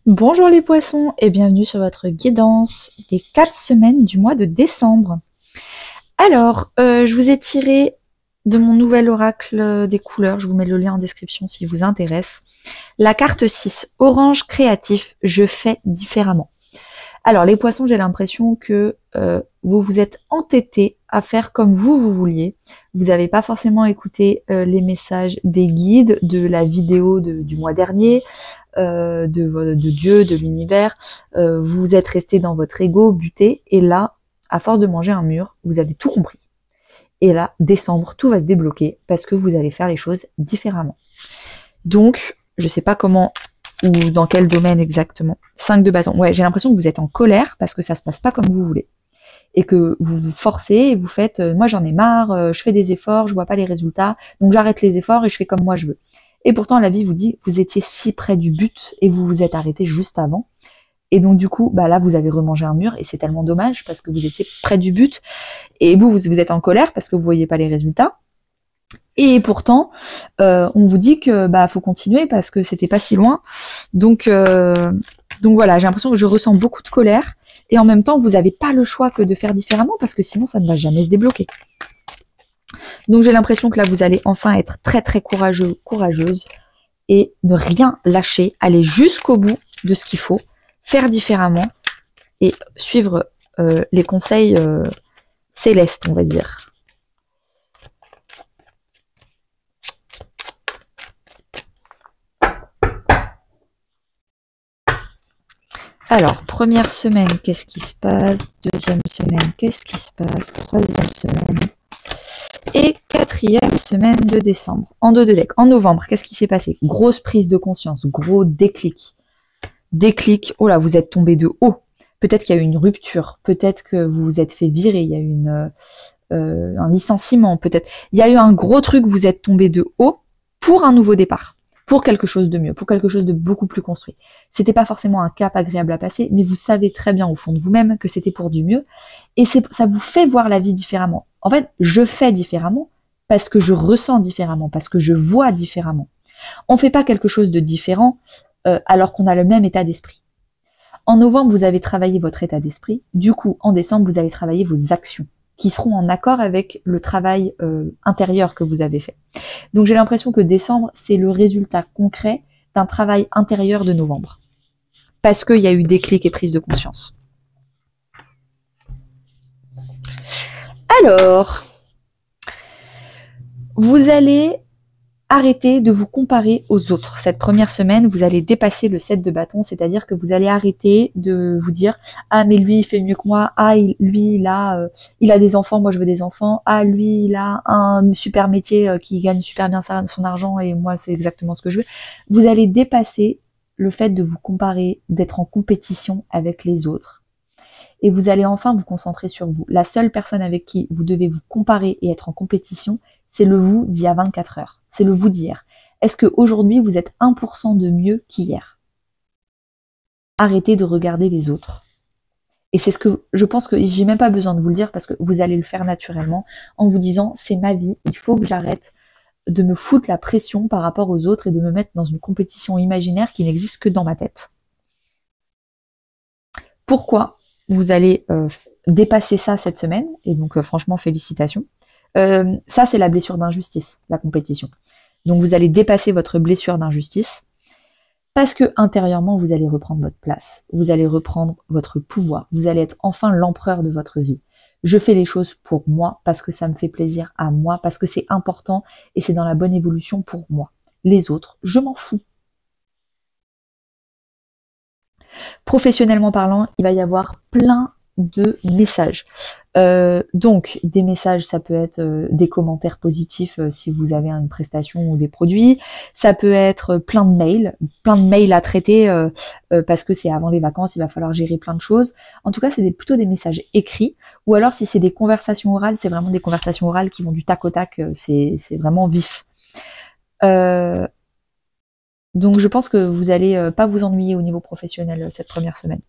Bonjour les poissons et bienvenue sur votre guidance des 4 semaines du mois de décembre. Alors, je vous ai tiré de mon nouvel oracle des couleurs, je vous mets le lien en description si vous intéresse. La carte 6, orange créatif, je fais différemment. Alors les poissons, j'ai l'impression que vous vous êtes entêtés à faire comme vous vouliez. Vous n'avez pas forcément écouté les messages des guides de la vidéo du mois dernier, de Dieu, de l'univers. Vous êtes resté dans votre ego, buté, et là, à force de manger un mur, vous avez tout compris. Et là, décembre, tout va se débloquer parce que vous allez faire les choses différemment. Donc, je sais pas comment ou dans quel domaine exactement. 5 de bâton. Ouais, j'ai l'impression que vous êtes en colère parce que ça se passe pas comme vous voulez. Et que vous vous forcez et vous faites moi j'en ai marre, je fais des efforts, je vois pas les résultats, donc j'arrête les efforts et je fais comme moi je veux. Et pourtant la vie vous dit vous étiez si près du but et vous vous êtes arrêté juste avant. Et donc du coup, bah là vous avez remangé un mur et c'est tellement dommage parce que vous étiez près du but et vous êtes en colère parce que vous voyez pas les résultats. Et pourtant, on vous dit que bah faut continuer parce que c'était pas si loin. Donc voilà, j'ai l'impression que je ressens beaucoup de colère et en même temps vous n'avez pas le choix que de faire différemment parce que sinon ça ne va jamais se débloquer. Donc j'ai l'impression que là vous allez enfin être très très courageux, courageuse et ne rien lâcher, aller jusqu'au bout de ce qu'il faut, faire différemment et suivre les conseils célestes, on va dire. Alors, première semaine, qu'est-ce qui se passe? Deuxième semaine, qu'est-ce qui se passe? Troisième semaine. Et quatrième semaine de décembre. En dos de deck. En novembre, qu'est-ce qui s'est passé? Grosse prise de conscience, gros déclic. Déclic, oh là, vous êtes tombé de haut. Peut-être qu'il y a eu une rupture, peut-être que vous vous êtes fait virer, il y a eu un licenciement, peut-être. Il y a eu un gros truc, vous êtes tombé de haut pour un nouveau départ. Pour quelque chose de mieux, pour quelque chose de beaucoup plus construit. C'était pas forcément un cap agréable à passer, mais vous savez très bien au fond de vous-même que c'était pour du mieux, et ça vous fait voir la vie différemment. En fait, je fais différemment parce que je ressens différemment, parce que je vois différemment. On fait pas quelque chose de différent alors qu'on a le même état d'esprit. En novembre, vous avez travaillé votre état d'esprit. Du coup, en décembre, vous allez travailler vos actions qui seront en accord avec le travail intérieur que vous avez fait. Donc j'ai l'impression que décembre, c'est le résultat concret d'un travail intérieur de novembre. Parce qu'il y a eu déclic et prise de conscience. Alors, vous allez arrêter de vous comparer aux autres. Cette première semaine, vous allez dépasser le 7 de bâton, c'est-à-dire que vous allez arrêter de vous dire « Ah, mais lui, il fait mieux que moi. Ah, lui, il a des enfants, moi, je veux des enfants. Ah, lui, il a un super métier qui gagne super bien son argent et moi, c'est exactement ce que je veux. » Vous allez dépasser le fait de vous comparer, d'être en compétition avec les autres. Et vous allez enfin vous concentrer sur vous. La seule personne avec qui vous devez vous comparer et être en compétition, c'est le vous d'il y a 24 heures. C'est le vous d'hier. Est-ce qu'aujourd'hui, vous êtes 1% de mieux qu'hier? Arrêtez de regarder les autres. Et c'est ce que je pense que j'ai même pas besoin de vous le dire parce que vous allez le faire naturellement en vous disant c'est ma vie, il faut que j'arrête de me foutre la pression par rapport aux autres et de me mettre dans une compétition imaginaire qui n'existe que dans ma tête. Pourquoi vous allez dépasser ça cette semaine? Et donc franchement, félicitations. Ça, c'est la blessure d'injustice, la compétition. Donc vous allez dépasser votre blessure d'injustice parce que intérieurement, vous allez reprendre votre place. Vous allez reprendre votre pouvoir. Vous allez être enfin l'empereur de votre vie. Je fais les choses pour moi parce que ça me fait plaisir à moi, parce que c'est important et c'est dans la bonne évolution pour moi. Les autres, je m'en fous. Professionnellement parlant, il va y avoir plein de messages. Donc des messages, ça peut être des commentaires positifs si vous avez une prestation ou des produits, ça peut être plein de mails à traiter parce que c'est avant les vacances, il va falloir gérer plein de choses. En tout cas, c'est plutôt des messages écrits, ou alors si c'est des conversations orales, c'est vraiment des conversations orales qui vont du tac au tac, c'est vraiment vif. Donc je pense que vous allez pas vous ennuyer au niveau professionnel cette première semaine.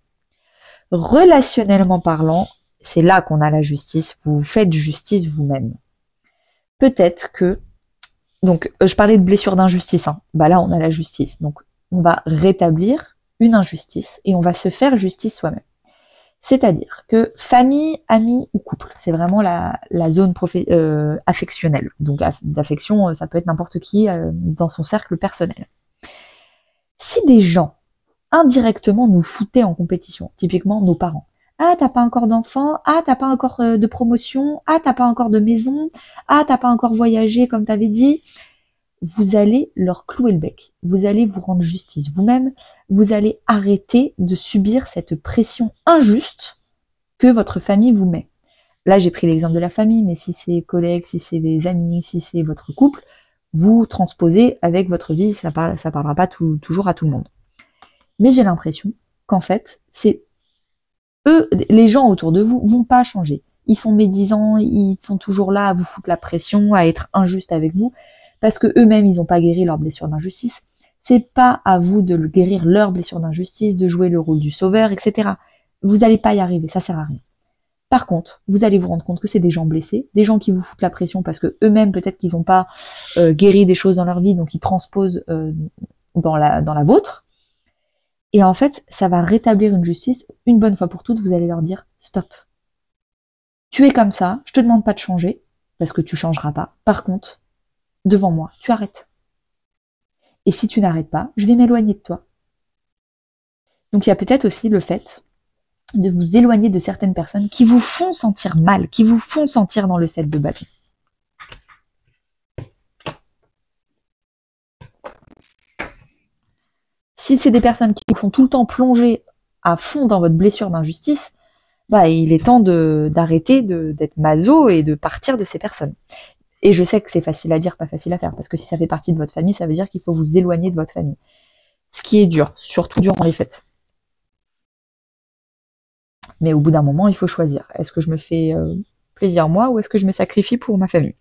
Relationnellement parlant, c'est là qu'on a la justice. Vous faites justice vous-même. Peut-être que... Donc, je parlais de blessure d'injustice. Bah là, on a la justice. Donc, on va rétablir une injustice et on va se faire justice soi-même. C'est-à-dire que famille, amis ou couple, c'est vraiment la zone affectionnelle. Donc d'affection, ça peut être n'importe qui dans son cercle personnel. Si des gens indirectement nous foutaient en compétition, typiquement nos parents. Ah, t'as pas encore d'enfant, ah, t'as pas encore de promotion, ah, t'as pas encore de maison, ah, t'as pas encore voyagé comme t'avais dit. Vous allez leur clouer le bec. Vous allez vous rendre justice vous-même. Vous allez arrêter de subir cette pression injuste que votre famille vous met. Là, j'ai pris l'exemple de la famille, mais si c'est collègues, si c'est des amis, si c'est votre couple, vous transposez avec votre vie, ça parlera pas toujours à tout le monde. Mais j'ai l'impression qu'en fait, c'est eux, les gens autour de vous vont pas changer. Ils sont médisants, ils sont toujours là à vous foutre la pression, à être injustes avec vous, parce que eux-mêmes, ils n'ont pas guéri leur blessure d'injustice. C'est pas à vous de guérir leur blessure d'injustice, de jouer le rôle du sauveur, etc. Vous n'allez pas y arriver, ça sert à rien. Par contre, vous allez vous rendre compte que c'est des gens blessés, des gens qui vous foutent la pression parce que eux-mêmes, peut-être qu'ils n'ont pas guéri des choses dans leur vie, donc ils transposent dans la vôtre. Et en fait, ça va rétablir une justice. Une bonne fois pour toutes, vous allez leur dire « Stop. Tu es comme ça, je te demande pas de changer, parce que tu changeras pas. Par contre, devant moi, tu arrêtes. Et si tu n'arrêtes pas, je vais m'éloigner de toi. » Donc il y a peut-être aussi le fait de vous éloigner de certaines personnes qui vous font sentir mal, qui vous font sentir dans le 7 de bâton. Si c'est des personnes qui vous font tout le temps plonger à fond dans votre blessure d'injustice, bah, il est temps d'arrêter d'être maso et de partir de ces personnes. Et je sais que c'est facile à dire, pas facile à faire, parce que si ça fait partie de votre famille, ça veut dire qu'il faut vous éloigner de votre famille. Ce qui est dur, surtout durant les fêtes. Mais au bout d'un moment, il faut choisir. Est-ce que je me fais plaisir moi ou est-ce que je me sacrifie pour ma famille?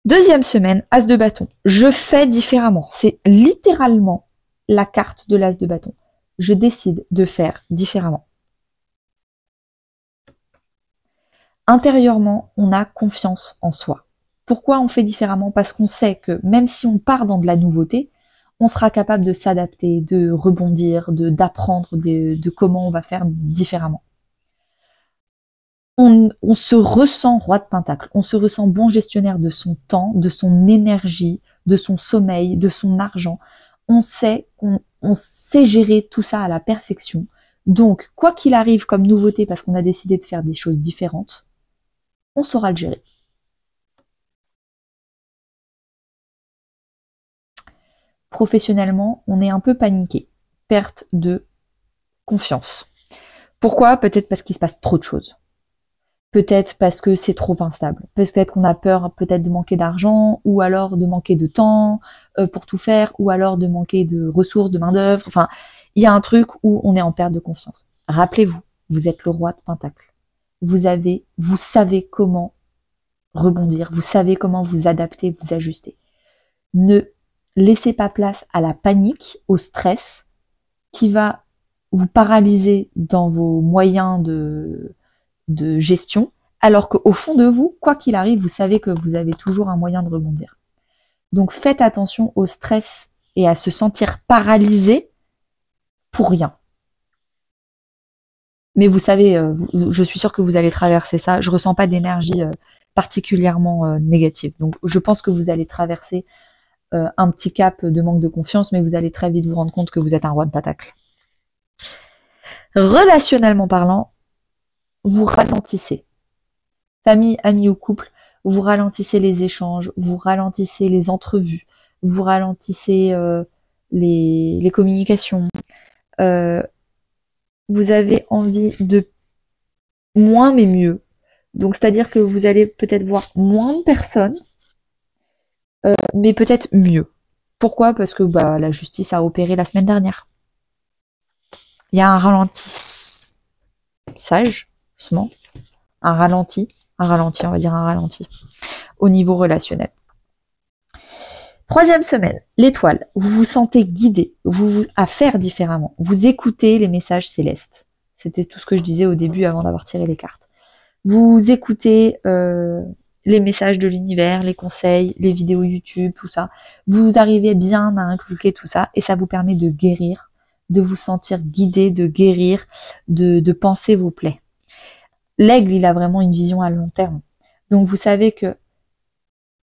Deuxième semaine, As de bâton. Je fais différemment. C'est littéralement la carte de l'As de bâton. Je décide de faire différemment. Intérieurement, on a confiance en soi. Pourquoi on fait différemment? Parce qu'on sait que même si on part dans de la nouveauté, on sera capable de s'adapter, de rebondir, d'apprendre de comment on va faire différemment. On se ressent roi de pentacle, on se ressent bon gestionnaire de son temps, de son énergie, de son sommeil, de son argent. On sait gérer tout ça à la perfection. Donc, quoi qu'il arrive comme nouveauté, parce qu'on a décidé de faire des choses différentes, on saura le gérer. Professionnellement, on est un peu paniqué. Perte de confiance. Pourquoi? Peut-être parce qu'il se passe trop de choses. Peut-être parce que c'est trop instable. Peut-être qu'on a peur peut-être de manquer d'argent, ou alors de manquer de temps pour tout faire, ou alors de manquer de ressources, de main-d'œuvre. Enfin, il y a un truc où on est en perte de confiance. Rappelez-vous, vous êtes le roi de pentacle. Vous savez comment rebondir, vous savez comment vous adapter, vous ajuster. Ne laissez pas place à la panique, au stress, qui va vous paralyser dans vos moyens de gestion, alors qu'au fond de vous, quoi qu'il arrive, vous savez que vous avez toujours un moyen de rebondir. Donc faites attention au stress et à se sentir paralysé pour rien. Mais vous savez, je suis sûre que vous allez traverser ça. Je ressens pas d'énergie particulièrement négative. Donc je pense que vous allez traverser un petit cap de manque de confiance, mais vous allez très vite vous rendre compte que vous êtes un roi de pentacle. Relationnellement parlant, vous ralentissez. Famille, amis ou couple, vous ralentissez les échanges, vous ralentissez les entrevues, vous ralentissez les communications. Vous avez envie de moins mais mieux. Donc c'est-à-dire que vous allez peut-être voir moins de personnes, mais peut-être mieux. Pourquoi? Parce que la justice a opéré la semaine dernière. Il y a un ralentissage, un ralenti, on va dire un ralenti, au niveau relationnel. Troisième semaine, l'étoile. Vous vous sentez guidé, à faire différemment. Vous écoutez les messages célestes. C'était tout ce que je disais au début avant d'avoir tiré les cartes. Vous écoutez les messages de l'univers, les conseils, les vidéos YouTube, tout ça. Vous arrivez bien à inculquer tout ça et ça vous permet de guérir, de vous sentir guidé, de guérir, de penser vos plaies. L'aigle, il a vraiment une vision à long terme. Donc vous savez que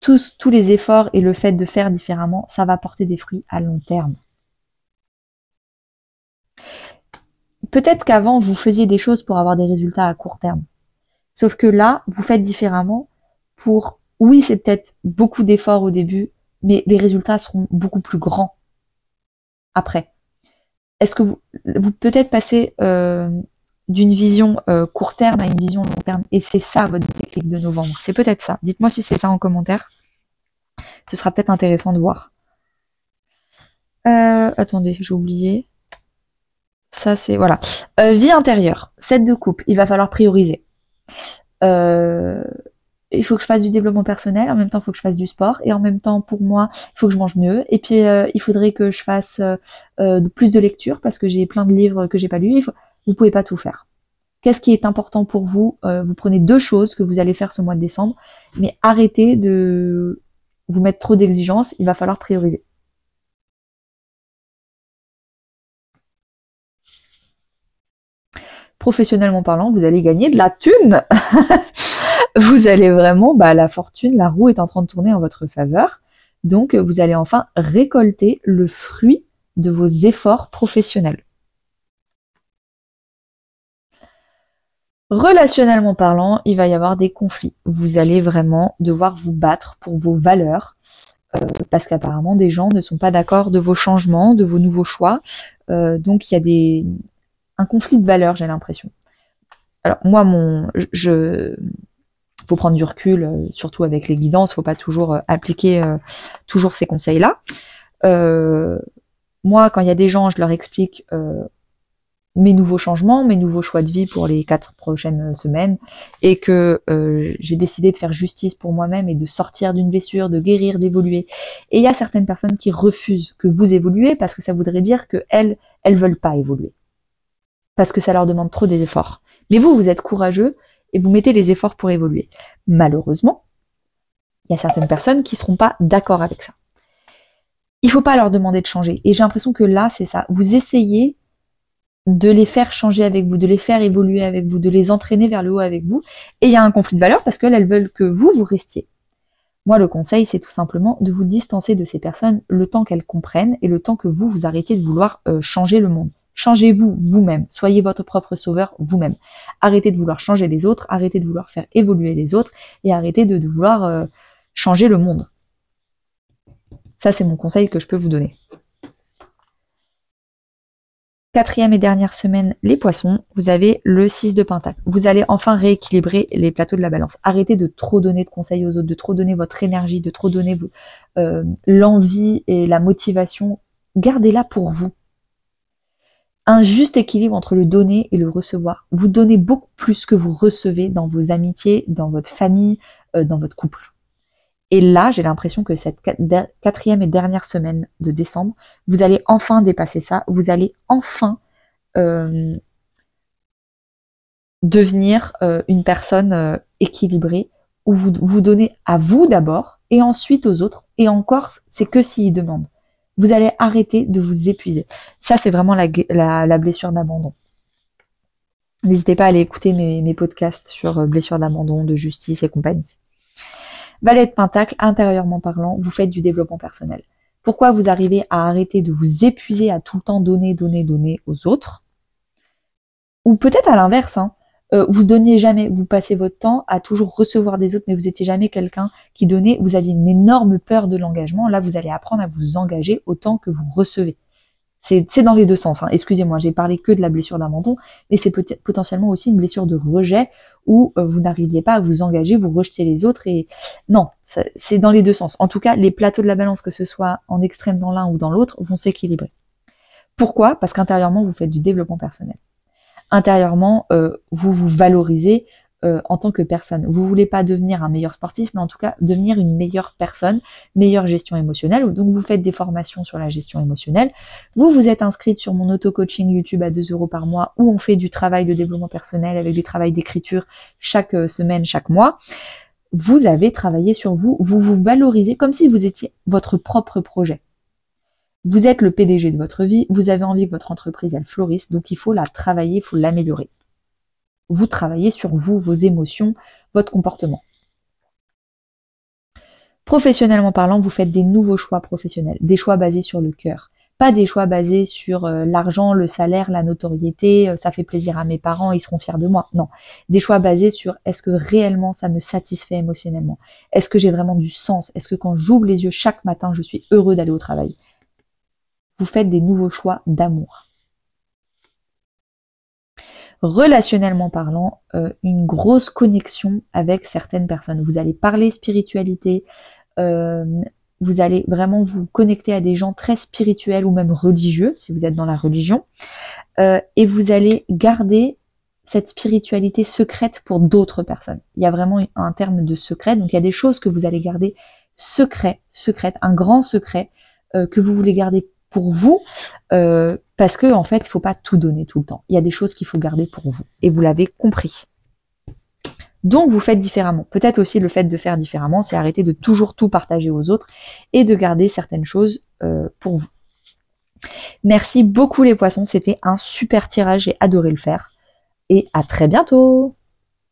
tous les efforts et le fait de faire différemment, ça va porter des fruits à long terme. Peut-être qu'avant, vous faisiez des choses pour avoir des résultats à court terme. Sauf que là, vous faites différemment pour, oui, c'est peut-être beaucoup d'efforts au début, mais les résultats seront beaucoup plus grands après. Est-ce que vous peut-être passez d'une vision court terme à une vision long terme, et c'est ça votre déclic de novembre. C'est peut-être ça. Dites-moi si c'est ça en commentaire. Ce sera peut-être intéressant de voir. Attendez, j'ai oublié. Ça, c'est... Voilà. Vie intérieure. 7 de couple. Il va falloir prioriser. Il faut que je fasse du développement personnel. En même temps, il faut que je fasse du sport. Et en même temps, pour moi, il faut que je mange mieux. Et puis, il faudrait que je fasse plus de lecture parce que j'ai plein de livres que j'ai pas lus. Vous pouvez pas tout faire. Qu'est-ce qui est important pour vous? Vous prenez 2 choses que vous allez faire ce mois de décembre. Mais arrêtez de vous mettre trop d'exigences. Il va falloir prioriser. Professionnellement parlant, vous allez gagner de la thune. Vous allez vraiment, la fortune, la roue est en train de tourner en votre faveur. Donc, vous allez enfin récolter le fruit de vos efforts professionnels. Relationnellement parlant, il va y avoir des conflits. Vous allez vraiment devoir vous battre pour vos valeurs. Parce qu'apparemment, des gens ne sont pas d'accord de vos changements, de vos nouveaux choix. Donc, il y a un conflit de valeurs, j'ai l'impression. Alors moi, faut prendre du recul, surtout avec les guidances, faut pas toujours appliquer toujours ces conseils-là. Moi, quand il y a des gens, je leur explique mes nouveaux changements, mes nouveaux choix de vie pour les 4 prochaines semaines, et que j'ai décidé de faire justice pour moi-même et de sortir d'une blessure, de guérir, d'évoluer. Et il y a certaines personnes qui refusent que vous évoluez parce que ça voudrait dire que elles veulent pas évoluer. Parce que ça leur demande trop des efforts. Mais vous êtes courageux et vous mettez les efforts pour évoluer. Malheureusement, il y a certaines personnes qui ne seront pas d'accord avec ça. Il ne faut pas leur demander de changer. Et j'ai l'impression que là, c'est ça. Vous essayez de les faire changer avec vous, de les faire évoluer avec vous, de les entraîner vers le haut avec vous. Et il y a un conflit de valeurs parce qu'elles veulent que vous restiez. Moi, le conseil, c'est tout simplement de vous distancer de ces personnes le temps qu'elles comprennent et le temps que vous arrêtez de vouloir changer le monde. Changez-vous vous-même, soyez votre propre sauveur vous-même. Arrêtez de vouloir changer les autres, arrêtez de vouloir faire évoluer les autres et arrêtez de vouloir changer le monde. Ça, c'est mon conseil que je peux vous donner. 4e et dernière semaine, les poissons, vous avez le 6 de pentacle. Vous allez enfin rééquilibrer les plateaux de la balance. Arrêtez de trop donner de conseils aux autres, de trop donner votre énergie, de trop donner l'envie et la motivation. Gardez-la pour vous. Un juste équilibre entre le donner et le recevoir. Vous donnez beaucoup plus que vous recevez dans vos amitiés, dans votre famille, dans votre couple. Et là, j'ai l'impression que cette 4e et dernière semaine de décembre, vous allez enfin dépasser ça. Vous allez enfin devenir une personne équilibrée, où vous donnez à vous d'abord, et ensuite aux autres, et encore, c'est que s'ils demandent. Vous allez arrêter de vous épuiser. Ça, c'est vraiment la blessure d'abandon. N'hésitez pas à aller écouter mes podcasts sur blessure d'abandon, de justice et compagnie. Valet de Pentacle, intérieurement parlant, vous faites du développement personnel. Pourquoi vous arrivez à arrêter de vous épuiser à tout le temps donner aux autres? Ou peut-être à l'inverse, vous ne donniez jamais, vous passez votre temps à toujours recevoir des autres, mais vous n'étiez jamais quelqu'un qui donnait, vous aviez une énorme peur de l'engagement. Là, vous allez apprendre à vous engager autant que vous recevez. C'est dans les deux sens. Excusez-moi, j'ai parlé que de la blessure d'abandon, mais c'est potentiellement aussi une blessure de rejet où vous n'arriviez pas à vous engager, vous rejetez les autres. Et non, c'est dans les deux sens. En tout cas, les plateaux de la balance, que ce soit en extrême dans l'un ou dans l'autre, vont s'équilibrer. Pourquoi? Parce qu'intérieurement, vous faites du développement personnel. Intérieurement, vous vous valorisez en tant que personne. Vous voulez pas devenir un meilleur sportif, mais en tout cas devenir une meilleure personne, meilleure gestion émotionnelle. Donc vous faites des formations sur la gestion émotionnelle. Vous êtes inscrite sur mon auto-coaching YouTube à 2 € par mois, où on fait du travail de développement personnel avec du travail d'écriture chaque semaine, chaque mois. vous avez travaillé sur vous, vous vous valorisez comme si vous étiez votre propre projet. Vous êtes le PDG de votre vie, vous avez envie que votre entreprise elle fleurisse, donc il faut la travailler, il faut l'améliorer. Vous travaillez sur vous, vos émotions, votre comportement. Professionnellement parlant, vous faites des nouveaux choix professionnels, des choix basés sur le cœur. Pas des choix basés sur l'argent, le salaire, la notoriété, ça fait plaisir à mes parents, ils seront fiers de moi. Non, des choix basés sur est-ce que réellement ça me satisfait émotionnellement? Est-ce que j'ai vraiment du sens? Est-ce que quand j'ouvre les yeux chaque matin, je suis heureux d'aller au travail? Vous faites des nouveaux choix d'amour. Relationnellement parlant, une grosse connexion avec certaines personnes. Vous allez parler spiritualité, vous allez vraiment vous connecter à des gens très spirituels ou même religieux, si vous êtes dans la religion, et vous allez garder cette spiritualité secrète pour d'autres personnes. Il y a vraiment un terme de secret, donc il y a des choses que vous allez garder secrètes, un grand secret que vous voulez garder pour vous, parce que en fait, il faut pas tout donner tout le temps. Il y a des choses qu'il faut garder pour vous, et vous l'avez compris. Donc vous faites différemment. Peut-être aussi le fait de faire différemment, c'est arrêter de toujours tout partager aux autres et de garder certaines choses pour vous. Merci beaucoup les poissons, c'était un super tirage, j'ai adoré le faire. Et à très bientôt!